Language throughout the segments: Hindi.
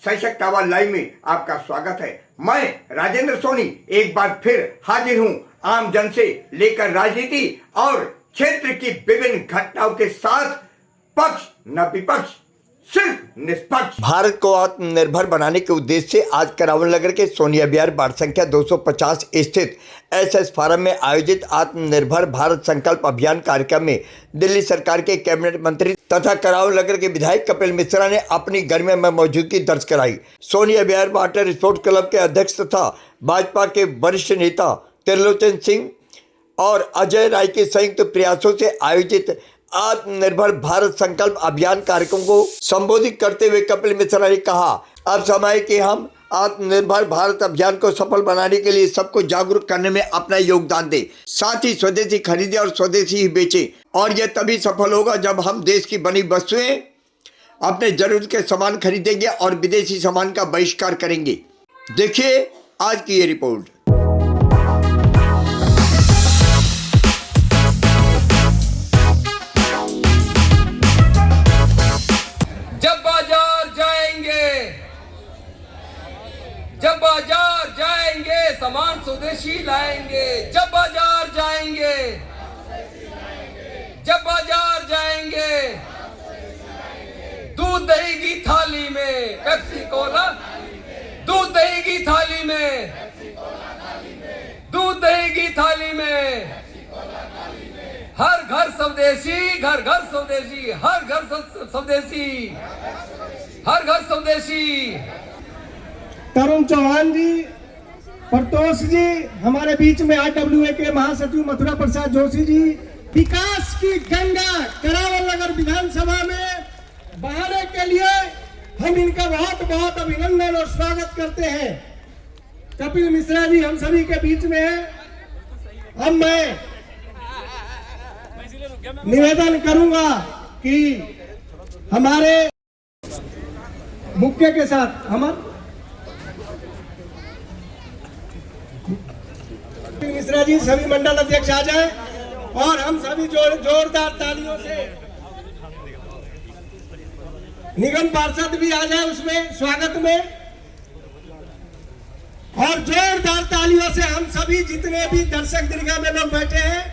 सशक्त आवाज लाइव में आपका स्वागत है। मैं राजेंद्र सोनी एक बार फिर हाजिर हूं आम जन से लेकर राजनीति और क्षेत्र की विभिन्न घटनाओं के साथ, पक्ष न विपक्ष, सिर्फ निष्पक्ष। भारत को आत्मनिर्भर बनाने के उद्देश्य से आज करावल नगर के सोनिया विहार वार्ड संख्या 250 स्थित एसएस फार्म में आयोजित आत्मनिर्भर भारत संकल्प अभियान कार्यक्रम में दिल्ली सरकार के कैबिनेट मंत्री तथा करावल नगर के विधायक कपिल मिश्रा ने अपनी गरिमा में मौजूदगी दर्ज कराई। सोनिया विहार वाटर स्पोर्ट्स क्लब के अध्यक्ष तथा भाजपा के वरिष्ठ नेता त्रिलोचन सिंह और अजय राय के संयुक्त प्रयासों से आयोजित आत्मनिर्भर भारत संकल्प अभियान कार्यक्रम को संबोधित करते हुए कपिल मिश्रा ने कहा, अब समय है कि हम आत्मनिर्भर भारत अभियान को सफल बनाने के लिए सबको जागरूक करने में अपना योगदान दें, साथ ही स्वदेशी खरीदें और स्वदेशी ही बेचें। और यह तभी सफल होगा जब हम देश की बनी वस्तुएं अपने जरूरत के सामान खरीदेंगे और विदेशी सामान का बहिष्कार करेंगे। देखिए आज की ये रिपोर्ट। जब बाजार जाएंगे सामान स्वदेशी लाएंगे। जब बाजार जाएंगे, जब बाजार जाएंगे, दूध दही की थाली में पेप्सी कोला, दूध दही की थाली में, दूध दही की थाली में, हर घर स्वदेशी, घर घर स्वदेशी, हर घर स्वदेशी, हर घर स्वदेशी। तरुण चौहान जी, प्रतोष जी, हमारे बीच में आरडब्ल्यूए के महासचिव मथुरा प्रसाद जोशी जी, विकास की गंगा करावल नगर विधानसभा में बहाने के लिए हम इनका बहुत बहुत अभिनंदन और स्वागत करते हैं। कपिल मिश्रा जी हम सभी के बीच में है। अब मैं निवेदन करूंगा कि हमारे मुख्य के साथ हमारे मिश्रा जी सभी मंडल अध्यक्ष आ जाएं और हम सभी जोरदार तालियों से निगम पार्षद भी आ जाए उसमें स्वागत में, और जोरदार तालियों से हम सभी जितने भी दर्शक दीर्घा में लोग बैठे हैं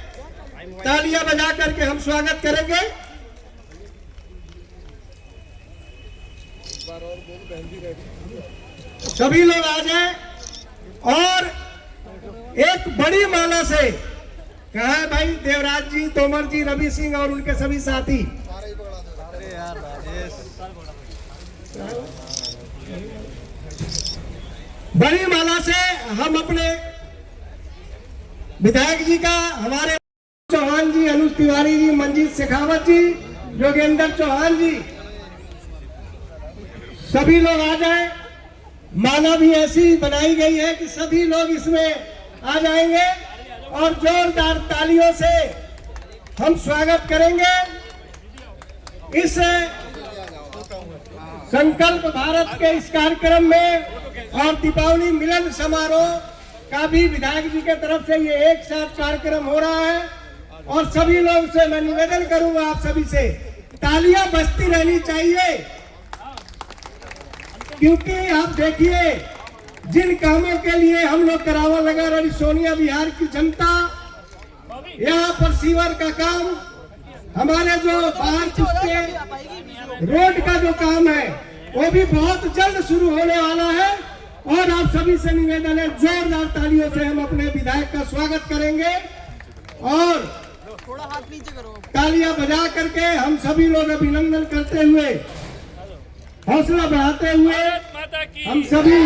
तालियां बजा करके हम स्वागत करेंगे। सभी लोग आ जाएं और एक बड़ी माला से कहा है भाई देवराज जी, तोमर जी, रवि सिंह और उनके सभी साथी, बड़ी माला से हम अपने विधायक जी का, हमारे चौहान जी, अनुज तिवारी जी, मंजीत शेखावत जी, योगेंद्र चौहान जी, सभी लोग आ जाएं। माला भी ऐसी बनाई गई है कि सभी लोग इसमें आ जाएंगे और जोरदार तालियों से हम स्वागत करेंगे। इस संकल्प भारत के इस कार्यक्रम में और दीपावली मिलन समारोह का भी विधायक जी के तरफ से ये एक साथ कार्यक्रम हो रहा है और सभी लोग से मैं निवेदन करूंगा आप सभी से तालियां बजती रहनी चाहिए, क्योंकि आप देखिए जिन कामों के लिए हम लोग करावल नगर और सोनिया विहार की जनता यहाँ पर सीवर का काम, हमारे जो बाहर चुस्ते रोड का जो काम है वो भी बहुत जल्द शुरू होने वाला है। और आप सभी से निवेदन है जोरदार तालियों से हम अपने विधायक का स्वागत करेंगे और थोड़ा हाथ नीचे करो, तालियां बजा करके हम सभी लोग अभिनंदन करते हुए, हौसला बढ़ाते हुए हम सभी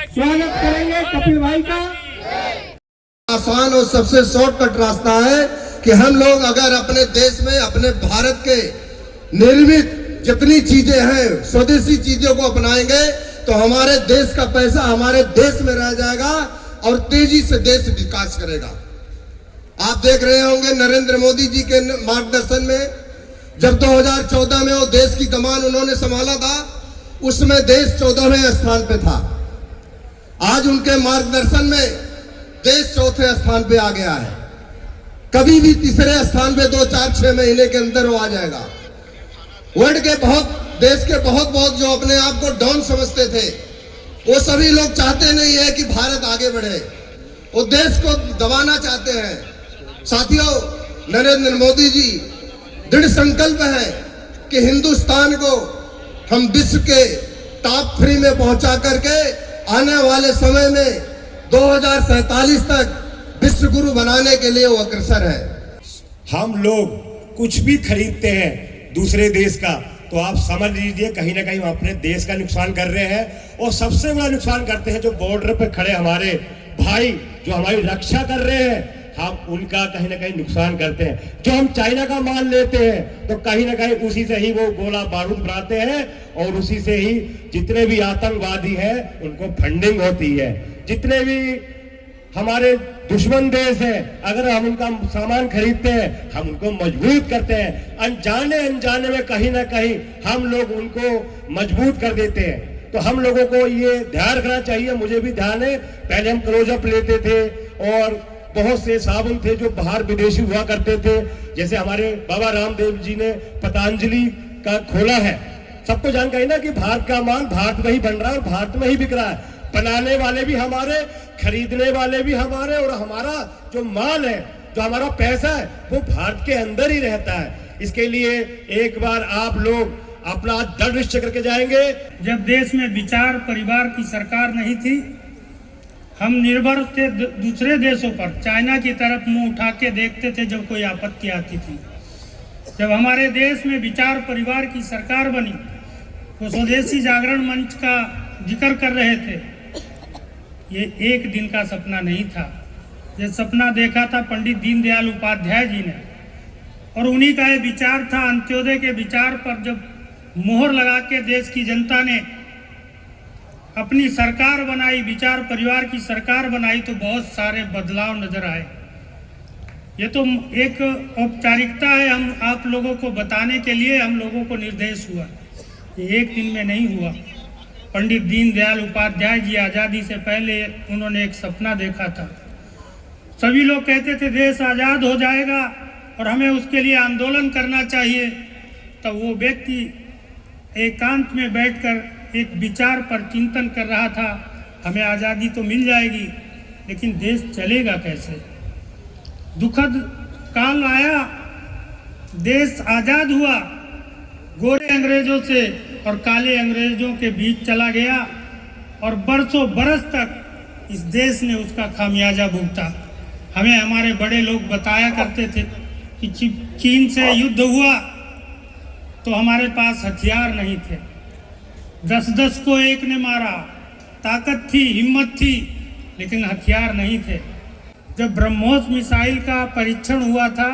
स्वागत करेंगे कपिल भाई का। आसान और सबसे शॉर्टकट रास्ता है कि हम लोग अगर अपने देश में, अपने भारत के निर्मित जितनी चीजें हैं, स्वदेशी चीजों को अपनाएंगे तो हमारे देश का पैसा हमारे देश में रह जाएगा और तेजी से देश विकास करेगा। आप देख रहे होंगे नरेंद्र मोदी जी के मार्गदर्शन में जब 2014 में वो देश की कमान उन्होंने संभाला था, उसमें देश 14वें स्थान पे था। आज उनके मार्गदर्शन में देश चौथे स्थान पे आ गया है। कभी भी तीसरे स्थान पे 2, 4, 6 महीने के अंदर वो आ जाएगा। वर्ल्ड के बहुत देश के बहुत बहुत जो अपने आप को डॉन समझते थे, वो सभी लोग चाहते नहीं है कि भारत आगे बढ़े, वो देश को दबाना चाहते हैं। साथियों, नरेंद्र मोदी जी दृढ़ संकल्प है कि हिंदुस्तान को हम विश्व के टॉप 3 में पहुंचा करके आने वाले समय में 2047 तक विश्व गुरु बनाने के लिए वो अग्रसर है। हम लोग कुछ भी खरीदते हैं दूसरे देश का, तो आप समझ लीजिए कहीं ना कहीं हम अपने देश का नुकसान कर रहे हैं। और सबसे बड़ा नुकसान करते हैं जो बॉर्डर पे खड़े हमारे भाई जो हमारी रक्षा कर रहे हैं, हम उनका कहीं ना कहीं नुकसान करते हैं। जो हम चाइना का माल लेते हैं तो कहीं ना कहीं उसी से ही वो गोला बारूद बनाते हैं और उसी से ही जितने भी आतंकवादी हैं उनको फंडिंग होती है। जितने भी हमारे दुश्मन देश है, अगर हम उनका सामान खरीदते हैं हम उनको मजबूत करते हैं। अनजाने अनजाने में कहीं ना कहीं हम लोग उनको मजबूत कर देते हैं। तो हम लोगों को ये ध्यान रखना चाहिए। मुझे भी ध्यान है, पहले हम क्लोजअप लेते थे और बहुत से साबुन थे जो बाहर विदेशी हुआ करते थे। जैसे हमारे बाबा रामदेव जी ने पतंजलि का खोला है। सबको जानकारी ना कि भारत का माल भारत में ही बन रहा है और भारत में ही बिक रहा है। बनाने वाले भी हमारे, खरीदने वाले भी हमारे, और हमारा जो माल है, जो हमारा पैसा है, वो भारत के अंदर ही रहता है। इसके लिए एक बार आप लोग अपना दृढ़ निश्चय करके जाएंगे। जब देश में विचार परिवार की सरकार नहीं थी, हम निर्भर थे दूसरे देशों पर, चाइना की तरफ मुंह उठा के देखते थे जब कोई आपत्ति आती थी। जब हमारे देश में विचार परिवार की सरकार बनी तो स्वदेशी जागरण मंच का जिक्र कर रहे थे। ये एक दिन का सपना नहीं था, ये सपना देखा था पंडित दीनदयाल उपाध्याय जी ने, और उन्हीं का ये विचार था। अंत्योदय के विचार पर जब मोहर लगा के देश की जनता ने अपनी सरकार बनाई, विचार परिवार की सरकार बनाई, तो बहुत सारे बदलाव नजर आए। ये तो एक औपचारिकता है, हम आप लोगों को बताने के लिए हम लोगों को निर्देश हुआ, ये एक दिन में नहीं हुआ। पंडित दीनदयाल उपाध्याय जी आज़ादी से पहले उन्होंने एक सपना देखा था। सभी लोग कहते थे देश आज़ाद हो जाएगा और हमें उसके लिए आंदोलन करना चाहिए। तब वो व्यक्ति एकांत में बैठकर एक विचार पर चिंतन कर रहा था, हमें आज़ादी तो मिल जाएगी लेकिन देश चलेगा कैसे। दुखद काल आया, देश आज़ाद हुआ, गोरे अंग्रेजों से और काले अंग्रेजों के बीच चला गया और बरसों बरस तक इस देश ने उसका खामियाजा भुगता। हमें हमारे बड़े लोग बताया करते थे कि चीन से युद्ध हुआ तो हमारे पास हथियार नहीं थे, 10-10 को एक ने मारा, ताकत थी, हिम्मत थी, लेकिन हथियार नहीं थे। जब ब्रह्मोस मिसाइल का परीक्षण हुआ था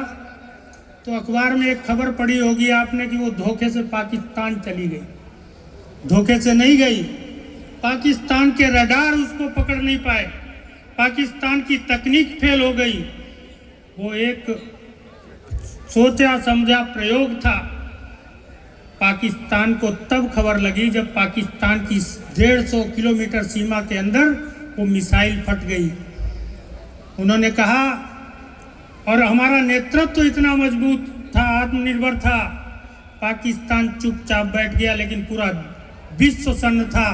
तो अखबार में एक खबर पढ़ी होगी आपने कि वो धोखे से पाकिस्तान चली गई। धोखे से नहीं गई, पाकिस्तान के रडार उसको पकड़ नहीं पाए, पाकिस्तान की तकनीक फेल हो गई। वो एक सोचा समझा प्रयोग था। पाकिस्तान को तब खबर लगी जब पाकिस्तान की 150 किलोमीटर सीमा के अंदर वो मिसाइल फट गई। उन्होंने कहा, और हमारा नेतृत्व तो इतना मजबूत था, आत्मनिर्भर था, पाकिस्तान चुपचाप बैठ गया, लेकिन पूरा विश्व सन्न था।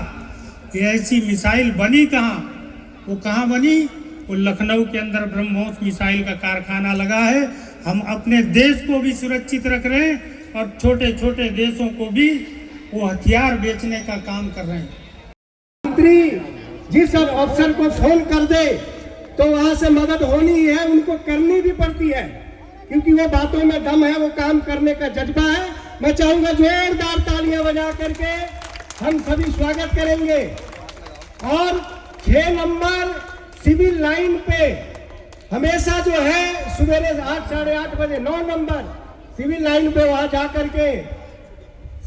ये ऐसी मिसाइल बनी कहाँ? वो कहाँ बनी? वो लखनऊ के अंदर ब्रह्मोस मिसाइल का कारखाना लगा है। हम अपने देश को भी सुरक्षित रख रहे हैं और छोटे छोटे देशों को भी वो हथियार बेचने का काम कर रहे हैं। मंत्री जिस अफसर को फोन कर दे तो वहां से मदद होनी ही है, उनको करनी भी पड़ती है, क्योंकि वो बातों में दम है, वो काम करने का जज्बा है। मैं चाहूंगा जोरदार तालियां बजा करके हम सभी स्वागत करेंगे। और 6 नंबर सिविल लाइन पे हमेशा जो है सवेरे 8 साढ़े 8 बजे 9 नंबर सिविल लाइन पे वहां जा करके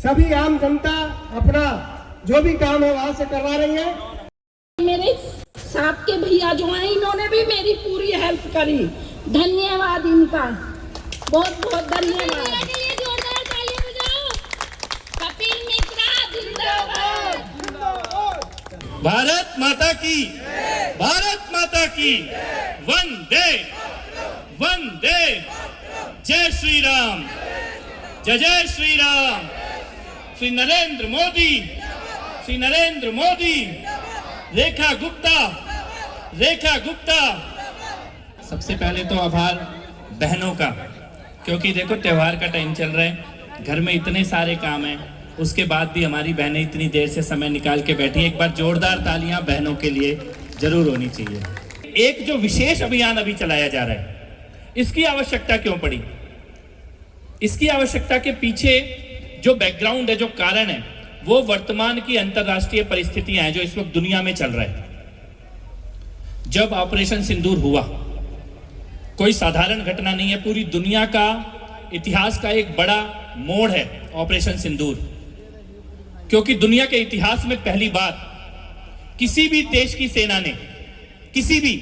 सभी आम जनता अपना जो भी काम है वहां से करवा रही है। मेरे साथ के भैया जो हैं इन्होंने भी मेरी पूरी हेल्प करी, धन्यवाद इनका, बहुत बहुत धन्यवाद। जोरदार तालियां बजाओ। कपिल मिश्रा जिंदाबाद। भारत माता की, भारत माता की, वंदे वंदे, जय श्री राम, जय जय श्री राम। श्री नरेंद्र मोदी, रेखा गुप्ता। सबसे पहले तो आभार बहनों का, क्योंकि देखो त्योहार का टाइम चल रहा है, घर में इतने सारे काम हैं, उसके बाद भी हमारी बहनें इतनी देर से समय निकाल के बैठी हैं। एक बार जोरदार तालियां बहनों के लिए जरूर होनी चाहिए। एक जो विशेष अभियान अभी चलाया जा रहा है, इसकी आवश्यकता क्यों पड़ी? इसकी आवश्यकता के पीछे जो बैकग्राउंड है, जो कारण है, वो वर्तमान की अंतरराष्ट्रीय परिस्थितियां हैं जो इस वक्त दुनिया में चल रहा है। जब ऑपरेशन सिंदूर हुआ, कोई साधारण घटना नहीं है, पूरी दुनिया का इतिहास का एक बड़ा मोड़ है ऑपरेशन सिंदूर, क्योंकि दुनिया के इतिहास में पहली बार किसी भी देश की सेना ने, किसी भी,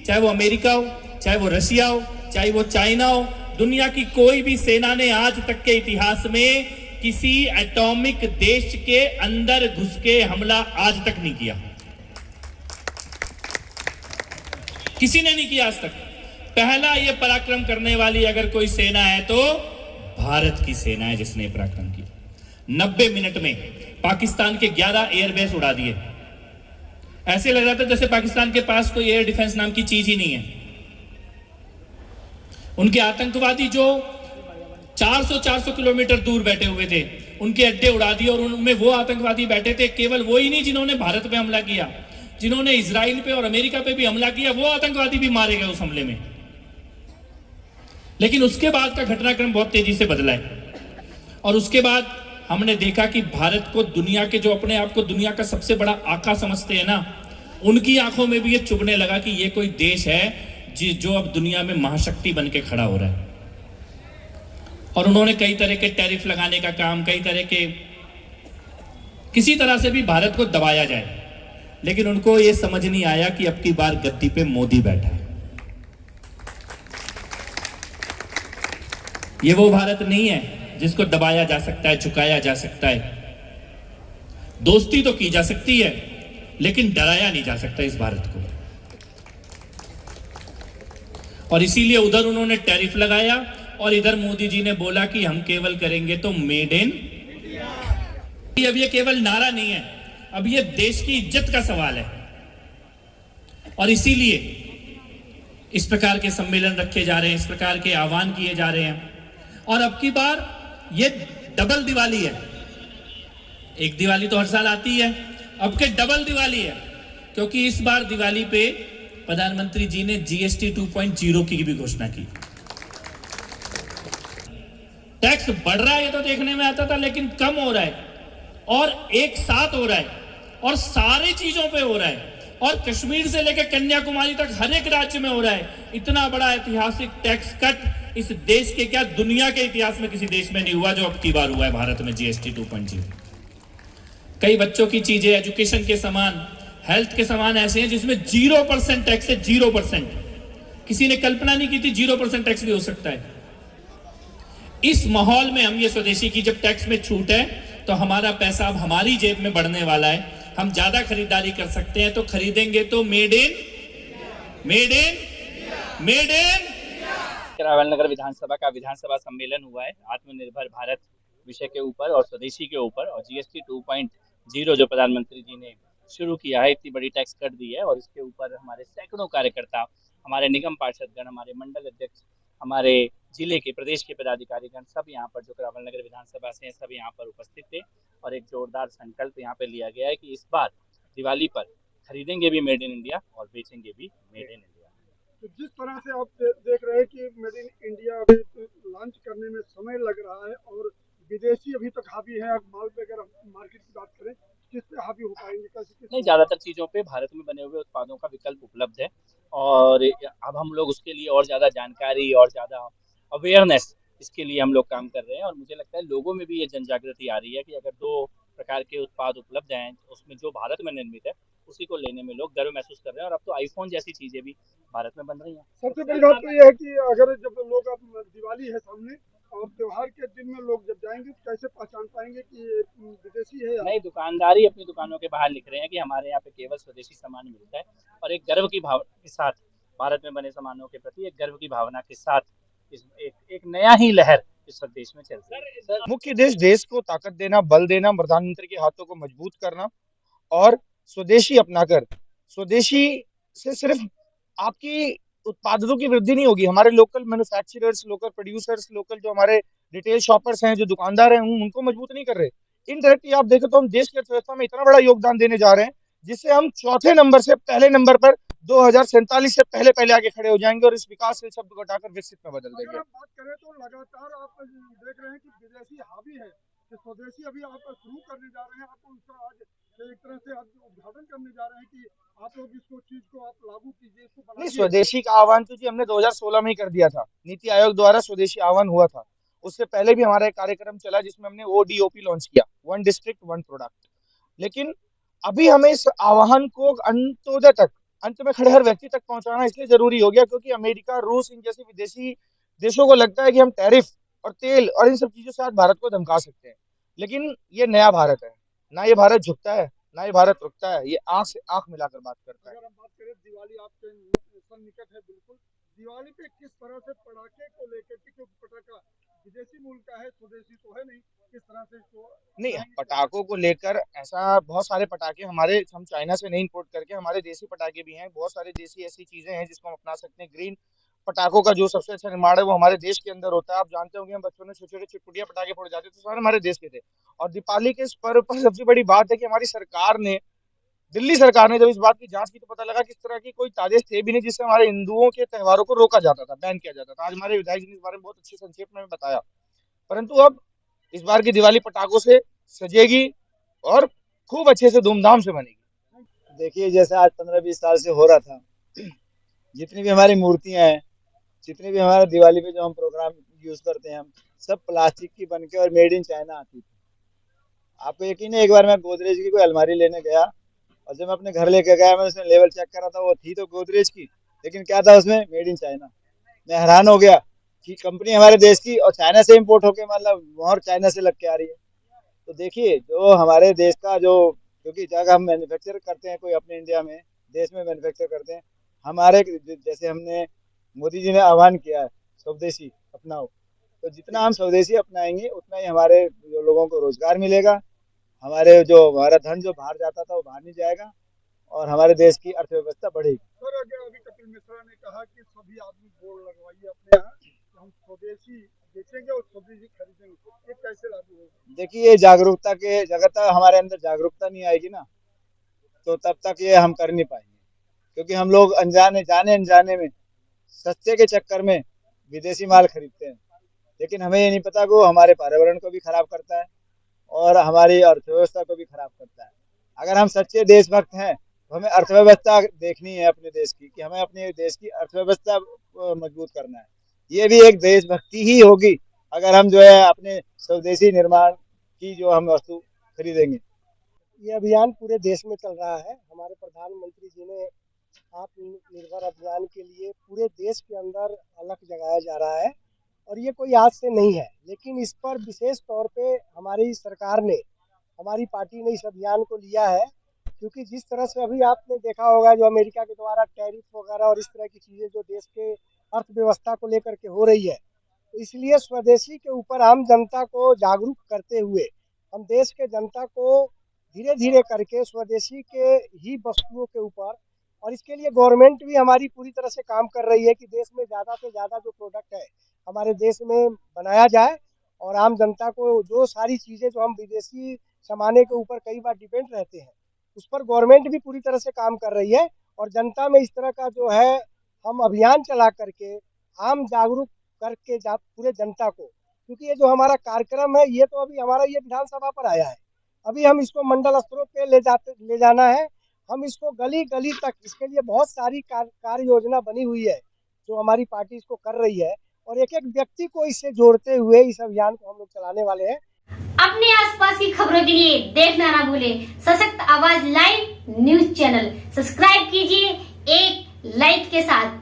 चाहे वो अमेरिका हो, चाहे वो रशिया हो, चाहे वो चाइना हो, दुनिया की कोई भी सेना ने आज तक के इतिहास में किसी एटॉमिक देश के अंदर घुस के हमला आज तक नहीं किया। किसी ने नहीं किया आज तक। पहला ये पराक्रम करने वाली अगर कोई सेना है तो भारत की सेना है जिसने पराक्रम किया। 90 मिनट में पाकिस्तान के 11 एयरबेस उड़ा दिए। ऐसे लग रहा था जैसे पाकिस्तान के पास कोई एयर डिफेंस नाम की चीज ही नहीं है। उनके आतंकवादी जो 400 किलोमीटर दूर बैठे हुए थे, उनके अड्डे उड़ा दिए, और उनमें वो आतंकवादी बैठे थे, केवल वो ही नहीं जिन्होंने भारत पे हमला किया, जिन्होंने इजराइल पे और अमेरिका पे भी हमला किया, वो आतंकवादी भी मारे गए उस हमले में। लेकिन उसके बाद का घटनाक्रम बहुत तेजी से बदला है, और उसके बाद हमने देखा कि भारत को दुनिया के, जो अपने आप को दुनिया का सबसे बड़ा आका समझते हैं ना, उनकी आंखों में भी ये चुभने लगा कि ये कोई देश है जो अब दुनिया में महाशक्ति बन के खड़ा हो रहा है। और उन्होंने कई तरह के टैरिफ लगाने का काम, कई तरह के, किसी तरह से भी भारत को दबाया जाए, लेकिन उनको ये समझ नहीं आया कि अब की बार गद्दी पे मोदी बैठा है। ये वो भारत नहीं है जिसको दबाया जा सकता है, झुकाया जा सकता है। दोस्ती तो की जा सकती है, लेकिन डराया नहीं जा सकता इस भारत को। और इसीलिए उधर उन्होंने टैरिफ लगाया और इधर मोदी जी ने बोला कि हम केवल करेंगे तो मेड इन इंडिया। अब ये केवल नारा नहीं है, अब ये देश की इज्जत का सवाल है। और इसीलिए इस प्रकार के सम्मेलन रखे जा रहे हैं, इस प्रकार के आह्वान किए जा रहे हैं। और अब की बार ये डबल दिवाली है। एक दिवाली तो हर साल आती है, अब के डबल दिवाली है, क्योंकि इस बार दिवाली पे प्रधानमंत्री जी ने जीएसटी 2.0 की भी घोषणा की। टैक्स बढ़ रहा है ये तो देखने में आता था, लेकिन कम हो रहा है, और एक साथ हो रहा है, और सारी चीजों पे हो रहा है, और कश्मीर से लेकर कन्याकुमारी तक हर एक राज्य में हो रहा है। इतना बड़ा ऐतिहासिक टैक्स कट इस देश के, क्या दुनिया के इतिहास में किसी देश में नहीं हुआ जो अब की बार हुआ है भारत में, जीएसटी 2.0। कई बच्चों की चीजें, एजुकेशन के सामान, हेल्थ के सामान ऐसे हैं जिसमें 0% टैक्स है। 0%, किसी ने कल्पना नहीं की थी 0% टैक्स भी हो सकता है। इस माहौल में हम ये स्वदेशी की जब टैक्स में छूट है, तो हमारा पैसा अब हमारी जेब में बढ़ने वाला है। हम ज्यादा खरीदारी कर सकते हैं, तो खरीदेंगे तो मेड इन रावल नगर विधानसभा का विधानसभा सम्मेलन हुआ है आत्मनिर्भर भारत विषय के ऊपर और स्वदेशी के ऊपर, और जीएसटी 2.0 जो प्रधानमंत्री जी ने शुरू किया है, इतनी बड़ी टैक्स कट दी है, और इसके ऊपर हमारे सैकड़ों कार्यकर्ता, हमारे निगम पार्षदगण, हमारे मंडल अध्यक्ष, हमारे जिले के, प्रदेश के पदाधिकारीगण सब यहाँ पर, जो रावल नगर विधानसभा से हैं, सब यहाँ पर उपस्थित थे। और एक जोरदार संकल्प यहाँ पे लिया गया है कि इस बार दिवाली पर खरीदेंगे भी मेड इन इंडिया और बेचेंगे भी मेड इन इंडिया। तो जिस तरह से आप देख रहे हैं कि मेड इन इंडिया अभी लॉन्च करने में समय लग रहा है, और विदेशी अभी तक हावी है, माल पे अगर मार्केट की बात करें, किस पे हावी हो पाएंगे? नहीं, ज्यादातर चीजों पे भारत में बने हुए उत्पादों का विकल्प उपलब्ध है, और अब हम लोग उसके लिए और ज्यादा जानकारी और ज्यादा अवेयरनेस, इसके लिए हम लोग काम कर रहे हैं। और मुझे लगता है लोगों में भी ये जन जागृति आ रही है कि अगर 2 प्रकार के उत्पाद उपलब्ध हैं, उसमें जो भारत में निर्मित है उसी को लेने में लोग गर्व महसूस कर रहे हैं। और अब तो आईफोन जैसी चीजें भी भारत में बन रही हैं। सबसे बड़ी बात तो ये है कि अगर जब लोग, अब दिवाली है सामने, और त्योहार के दिन में लोग जब जाएंगे तो कैसे पहचान पाएंगे कि ये विदेशी है? नहीं, दुकानदारी अपनी दुकानों के बाहर लिख रहे हैं कि हमारे यहाँ पे केवल स्वदेशी सामान मिलता है, और एक गर्व की भावना के साथ, भारत में बने सामानों के प्रति एक गर्व की भावना के साथ एक नया ही लहर इस देश में चलती है। मुख्य उद्देश्य देश को ताकत देना, बल देना, प्रधानमंत्री के हाथों को मजबूत करना और स्वदेशी अपनाकर, स्वदेशी से सिर्फ आपकी उत्पादों की वृद्धि नहीं होगी, हमारे local manufacturers, local producers, local जो हमारे रिटेल शॉपर्स हैं, जो दुकानदार हैं, उनको मजबूत नहीं कर रहे। इनडायरेक्टली आप देखें तो हम देश की अर्थव्यवस्था में इतना बड़ा योगदान देने जा रहे हैं जिससे हम चौथे नंबर से पहले नंबर पर 2047 से पहले आगे खड़े हो जाएंगे और इस विकासशील शब्द को हटाकर विकसित में बदल देंगे। अगर हम बात करें तो लगातार आप देख रहे हैं कि विदेशी हावी है कि स्वदेशी अभी आप शुरू करने जा रहे हैं, आप उसका आज एक तरह से उद्घाटन करने जा रहे हैं कि आप लोग इसको चीज को आप लागू कीजिए, इसको नहीं, बनाइए। स्वदेशी का आह्वान तो जी हमने 2016 में ही कर दिया था, नीति आयोग द्वारा स्वदेशी आह्वान हुआ था। उससे पहले भी हमारा एक कार्यक्रम चला जिसमें हमने ODOP लॉन्च किया, 1 डिस्ट्रिक्ट 1 प्रोडक्ट। लेकिन अभी हमें इस आह्वान को अंत्योदय तक, अंत में खड़े हर व्यक्ति तक पहुंचाना इसलिए जरूरी हो गया क्योंकि अमेरिका, रूस, इन जैसे विदेशी देशों को लगता है कि हम टैरिफ और तेल और इन सब चीजों से आज भारत को धमका सकते हैं। लेकिन ये नया भारत है, ना ये भारत झुकता है, ना ये भारत रुकता है, ये आंख से आंख मिलाकर बात करता है। अगर हम बात करें दिवाली आपके निकट है, बिल्कुल दिवाली पे किस तरह से पटाखे को लेकर के, क्योंकि पटाखा विदेशी मूल का है, स्वदेशी तो है नहीं, किस तरह से इसको नहीं, पटाखों को लेकर ऐसा बहुत सारे पटाखे हम चाइना से नहीं इंपोर्ट करके हमारे देसी पटाखे भी हैं, बहुत सारे देसी ऐसी चीजें हैं जिसको हम अपना सकते हैं। ग्रीन पटाखों का जो सबसे अच्छा निर्माण है वो हमारे देश के अंदर होता है। आप जानते होंगे हम बच्चों ने छोटे छोटे चिटपुटिया पटाखे फोड़े जाते थे, तो सारे हमारे देश के थे। और दीपावली के इस पर्व पर सबसे बड़ी बात है कि हमारी सरकार ने, दिल्ली सरकार ने जब इस बात की जांच की तो पता लगा कि इस तरह की कोई साजिश थे भी नहीं जिससे हमारे हिंदुओं के त्योहारों को रोका जाता था, बैन किया जाता था। आज हमारे विधायक जी ने इस बारे में बहुत अच्छी संक्षेप में बताया। परंतु अब इस बार की दिवाली पटाखों से सजेगी और खूब अच्छे से धूमधाम से बनेगी। देखिए, जैसे आज 15-20 साल से हो रहा था, जितनी भी हमारी मूर्तियां हैं, जितनी भी हमारे दिवाली पे जो हम प्रोग्राम यूज करते हैं, हम सब प्लास्टिक की बनके और मेड इन चाइना आती थी। आपको यकीन है, एक बार मैं गोदरेज की कोई अलमारी लेने गया और जब मैं अपने घर लेके गया, मैं उसमें लेवल चेक करा था, वो थी तो गोदरेज की, लेकिन क्या था उसमें, मेड इन चाइना। मैं हैरान हो गया कि कंपनी हमारे देश की और चाइना से इम्पोर्ट होके, मतलब वहाँ चाइना से लग के आ रही है। तो देखिए, जो हमारे देश का जो, क्योंकि जगह हम मैन्युफैक्चर करते हैं, कोई अपने इंडिया में देश में मैन्युफैक्चर करते हैं, हमारे जैसे हमने मोदी जी ने आह्वान किया है स्वदेशी अपनाओ, तो जितना हम स्वदेशी अपनाएंगे उतना ही हमारे जो लोगों को रोजगार मिलेगा, हमारा धन जो बाहर जाता था वो बाहर नहीं जाएगा और हमारे देश की अर्थव्यवस्था बढ़ेगी। सर, अभी कपिल मिश्रा ने कहा कि सभी आदमी बोर्ड लगवाइए अपने यहाँ, हम स्वदेशी बेचेंगे और स्वदेशी खरीदेंगे, ये कैसे लागू होगा? देखिए, ये जागरूकता के जगह तक हमारे अंदर जागरूकता नहीं आएगी ना, तो तब तक ये हम कर नहीं पाएंगे। क्योंकि हम लोग जाने अनजाने में सस्ते के चक्कर में विदेशी माल खरीदते हैं, लेकिन हमें ये नहीं पता कि वो हमारे पर्यावरण को भी खराब करता है और हमारी अर्थव्यवस्था को भी खराब करता है। अगर हम सच्चे देशभक्त हैं तो हमें अर्थव्यवस्था देखनी है अपने देश की, कि हमें अपने देश की अर्थव्यवस्था मजबूत करना है। ये भी एक देशभक्ति ही होगी अगर हम जो है अपने स्वदेशी निर्माण की जो हम वस्तु खरीदेंगे। ये अभियान पूरे देश में चल रहा है। हमारे प्रधानमंत्री जी ने आत्मनिर्भर अभियान के लिए पूरे देश के अंदर अलख जगाया जा रहा है और ये कोई आज से नहीं है, लेकिन इस पर विशेष तौर पे हमारी सरकार ने, हमारी पार्टी ने इस अभियान को लिया है, क्योंकि जिस तरह से अभी आपने देखा होगा जो अमेरिका के द्वारा टैरिफ वगैरह और इस तरह की चीज़ें जो देश के अर्थव्यवस्था को लेकर के हो रही है, तो इसलिए स्वदेशी के ऊपर आम जनता को जागरूक करते हुए हम देश के जनता को धीरे धीरे करके स्वदेशी के ही वस्तुओं के ऊपर, और इसके लिए गवर्नमेंट भी हमारी पूरी तरह से काम कर रही है कि देश में ज़्यादा से ज़्यादा जो प्रोडक्ट है हमारे देश में बनाया जाए और आम जनता को जो सारी चीज़ें जो हम विदेशी सामाने के ऊपर कई बार डिपेंड रहते हैं, उस पर गवर्नमेंट भी पूरी तरह से काम कर रही है। और जनता में इस तरह का जो है हम अभियान चला करके आम जागरूक करके पूरे जनता को, क्योंकि ये जो हमारा कार्यक्रम है ये तो अभी हमारा ये विधानसभा पर आया है, अभी हम इसको मंडल स्तरों पे ले जाना है, हम इसको गली गली तक, इसके लिए बहुत सारी कार्य योजना बनी हुई है जो हमारी पार्टी इसको कर रही है और एक एक व्यक्ति को इससे जोड़ते हुए इस अभियान को हम लोग चलाने वाले हैं। अपने आसपास की खबरों के लिए देखना ना भूले सशक्त आवाज लाइव न्यूज चैनल, सब्सक्राइब कीजिए एक लाइक के साथ।